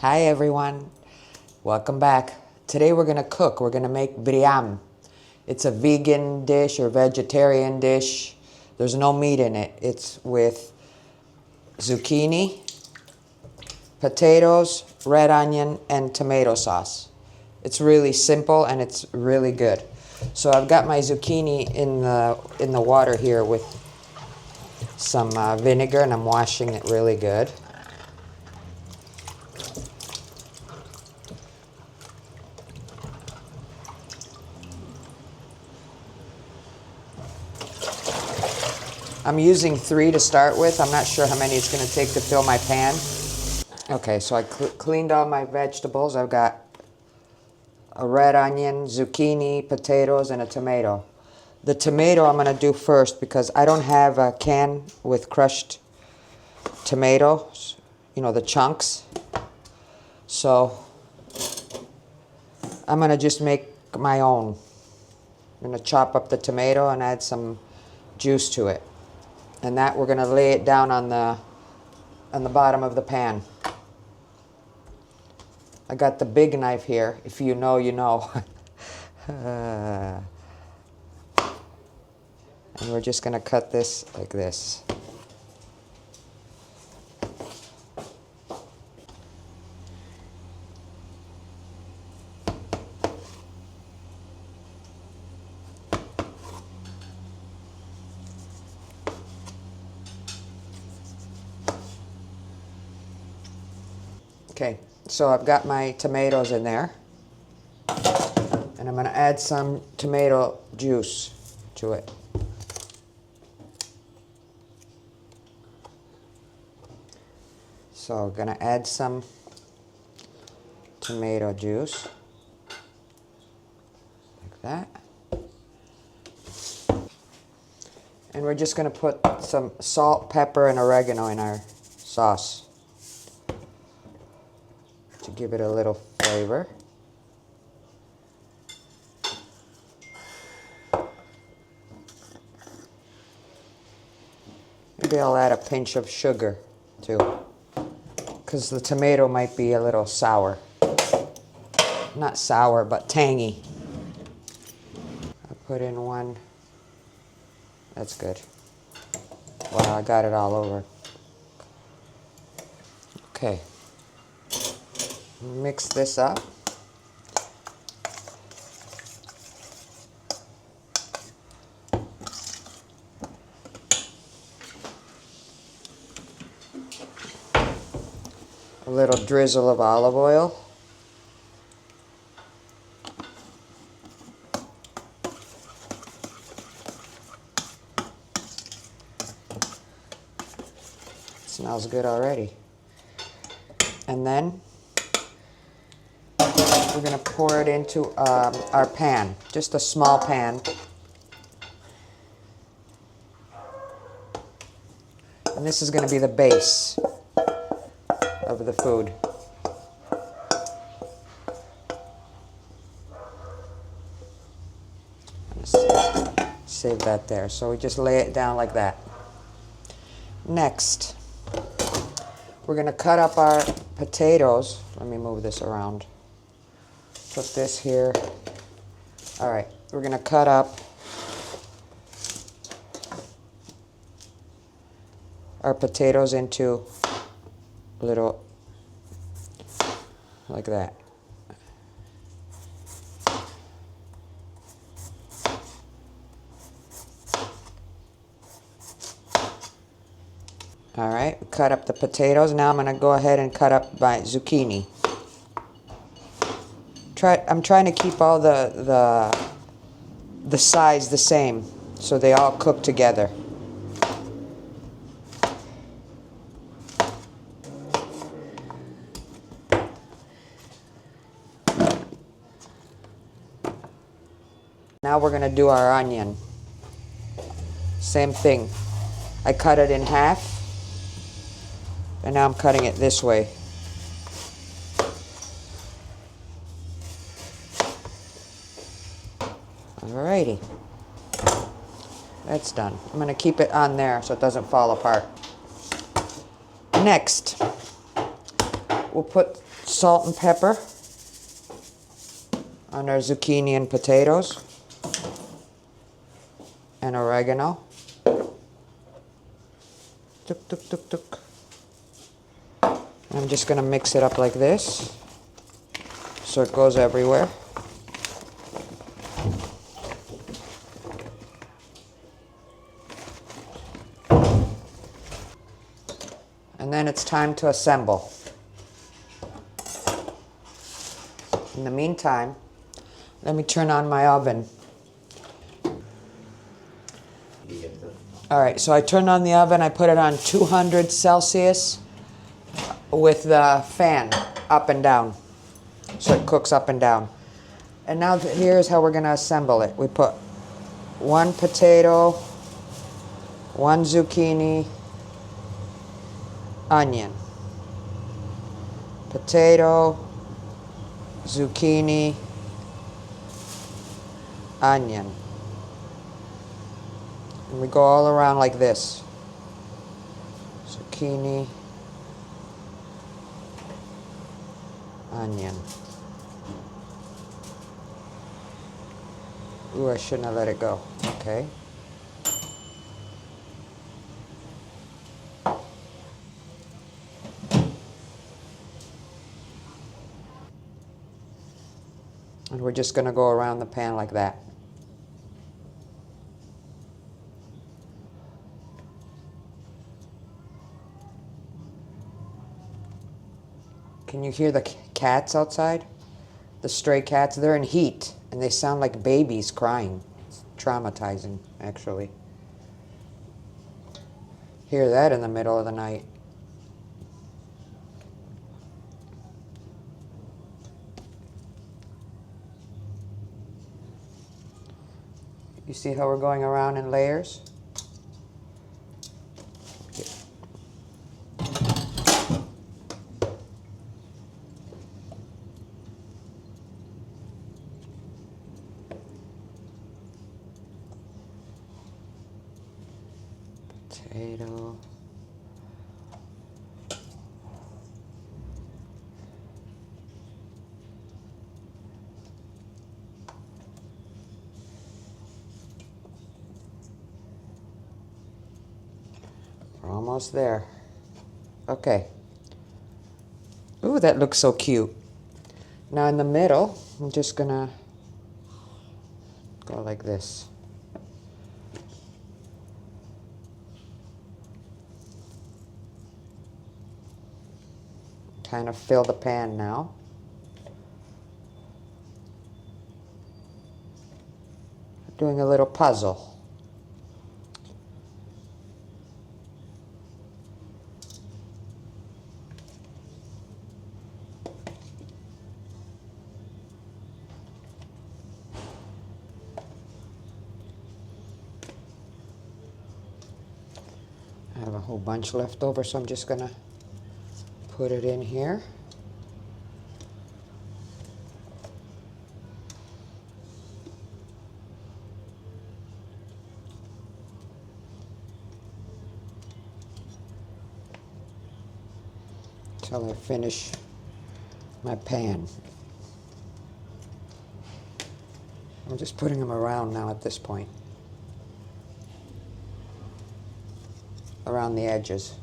Hi everyone, welcome back. Today we're gonna cook. We're gonna make Briam. It's a vegan dish or vegetarian dish. There's no meat in it. It's with zucchini, potatoes, red onion, and tomato sauce. It's really simple and it's really good. So I've got my zucchini in the water here with some vinegar, and I'm washing it really good. I'm using 3 to start with. I'm not sure how many it's going to take to fill my pan. Okay, so I cleaned all my vegetables. I've got a red onion, zucchini, potatoes, and a tomato. The tomato I'm going to do first because I don't have a can with crushed tomatoes, you know, the chunks. So I'm going to just make my own. I'm going to chop up the tomato and add some juice to it. And that we're going to lay it down on the bottom of the pan. I got the big knife here. If you know, you know. And we're just going to cut this like this. Okay, so I've got my tomatoes in there, and I'm going to add some tomato juice to it. So I'm going to add some tomato juice, like that. And we're just going to put some salt, pepper, and oregano in our sauce to give it a little flavor. Maybe I'll add a pinch of sugar too, because the tomato might be a little sour. Not sour, but tangy. I put in 1. That's good. Wow, I got it all over. Okay. Mix this up. A little drizzle of olive oil. Smells good already. And then we're going to pour it into our pan, just a small pan. And this is going to be the base of the food. Save that there. So we just lay it down like that. Next, we're going to cut up our potatoes. Let me move this around. Put this here. All right, we're going to cut up our potatoes into little, like that. All right, cut up the potatoes. Now I'm going to go ahead and cut up my zucchini. I'm trying to keep all the size the same so they all cook together. Now we're going to do our onion. Same thing. I cut it in half, and now I'm cutting it this way. Alrighty, that's done. I'm going to keep it on there so it doesn't fall apart. Next, we'll put salt and pepper on our zucchini and potatoes, and oregano. Tuk, tuk, tuk, tuk. I'm just going to mix it up like this so it goes everywhere. And then it's time to assemble. In the meantime, let me turn on my oven. All right, so I turned on the oven. I put it on 200 Celsius with the fan up and down, so it cooks up and down. And now here's how we're going to assemble it. We put one potato, one zucchini, onion, potato, zucchini, onion. And we go all around like this. Zucchini, onion. Ooh, I shouldn't have let it go. Okay. And we're just going to go around the pan like that. Can you hear the cats outside? The stray cats, they're in heat, and they sound like babies crying. It's traumatizing, actually. Hear that in the middle of the night. You see how we're going around in layers? Potato. We're almost there. Okay. Ooh, that looks so cute. Now in the middle, I'm just gonna go like this. Kind of fill the pan now. Doing a little puzzle. I have a whole bunch left over, so I'm just gonna put it in here. Till I finish my pan. I'm just putting them around now at this point. Around the edges.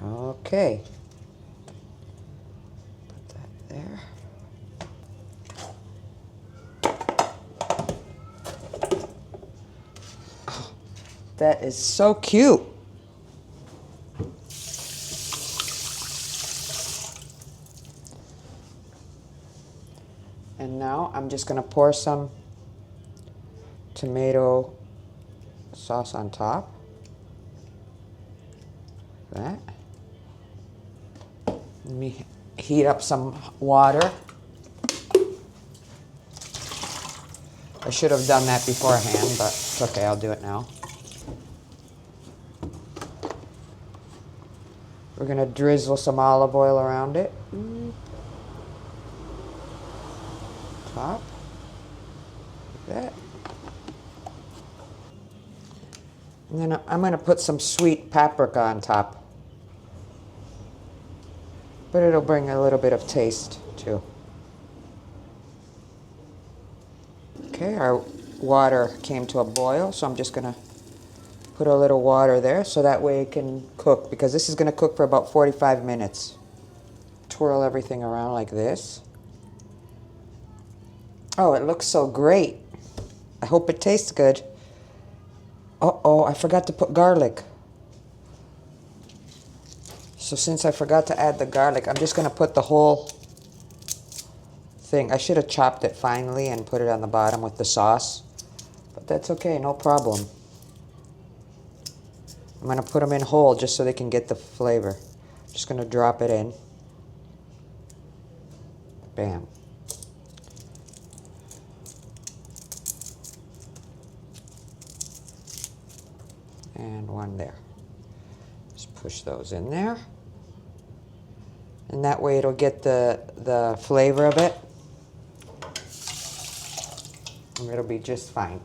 Okay. Put that there. Oh, that is so cute. And now I'm just going to pour some tomato sauce on top. That. Let me heat up some water. I should have done that beforehand, but it's okay, I'll do it now. We're going to drizzle some olive oil around it. Top. Like that. And then I'm going to put some sweet paprika on top. but it'll bring a little bit of taste too. Okay, our water came to a boil, so I'm just gonna put a little water there so that way it can cook, because this is gonna cook for about 45 minutes. Twirl everything around like this. Oh, it looks so great. I hope it tastes good. Uh-oh, I forgot to put garlic. So since I forgot to add the garlic, I'm just gonna put the whole thing. I should have chopped it finely and put it on the bottom with the sauce, but that's okay, no problem. I'm gonna put them in whole just so they can get the flavor. Just gonna drop it in. Bam. And one there. Just push those in there. And that way it'll get the flavor of it. And it'll be just fine.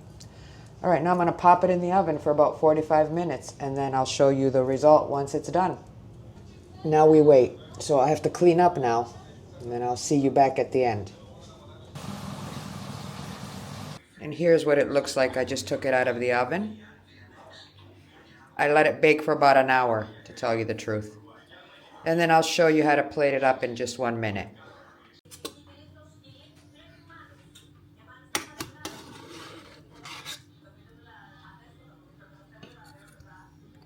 All right, now I'm gonna pop it in the oven for about 45 minutes, and then I'll show you the result once it's done. Now we wait. So I have to clean up now, and then I'll see you back at the end. And here's what it looks like. I just took it out of the oven. I let it bake for about an hour, to tell you the truth. And then I'll show you how to plate it up in just 1 minute.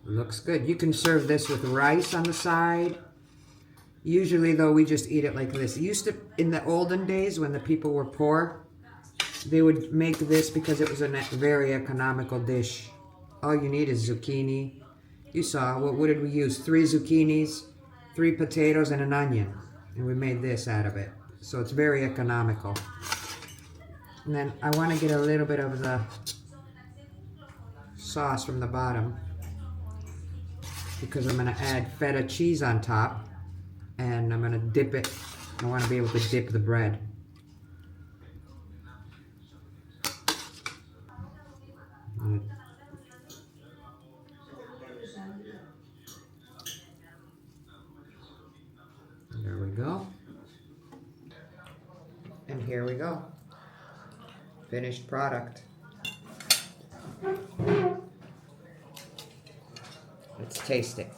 Looks good. You can serve this with rice on the side. Usually though, we just eat it like this. It used to, in the olden days when the people were poor, they would make this because it was a very economical dish. All you need is zucchini. You saw, what did we use? 3 zucchinis, 3 potatoes, and an onion. And we made this out of it. So it's very economical. And then I want to get a little bit of the sauce from the bottom, because I'm going to add feta cheese on top, and I'm going to dip it. I want to be able to dip the bread. There we go. And here we go. Finished product. Let's taste it.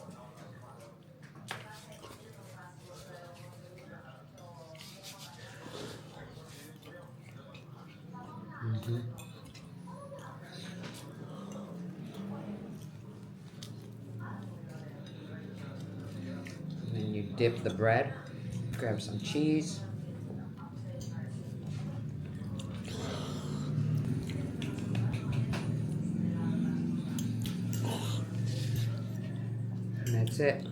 And then you dip the bread. Grab some cheese. And that's it.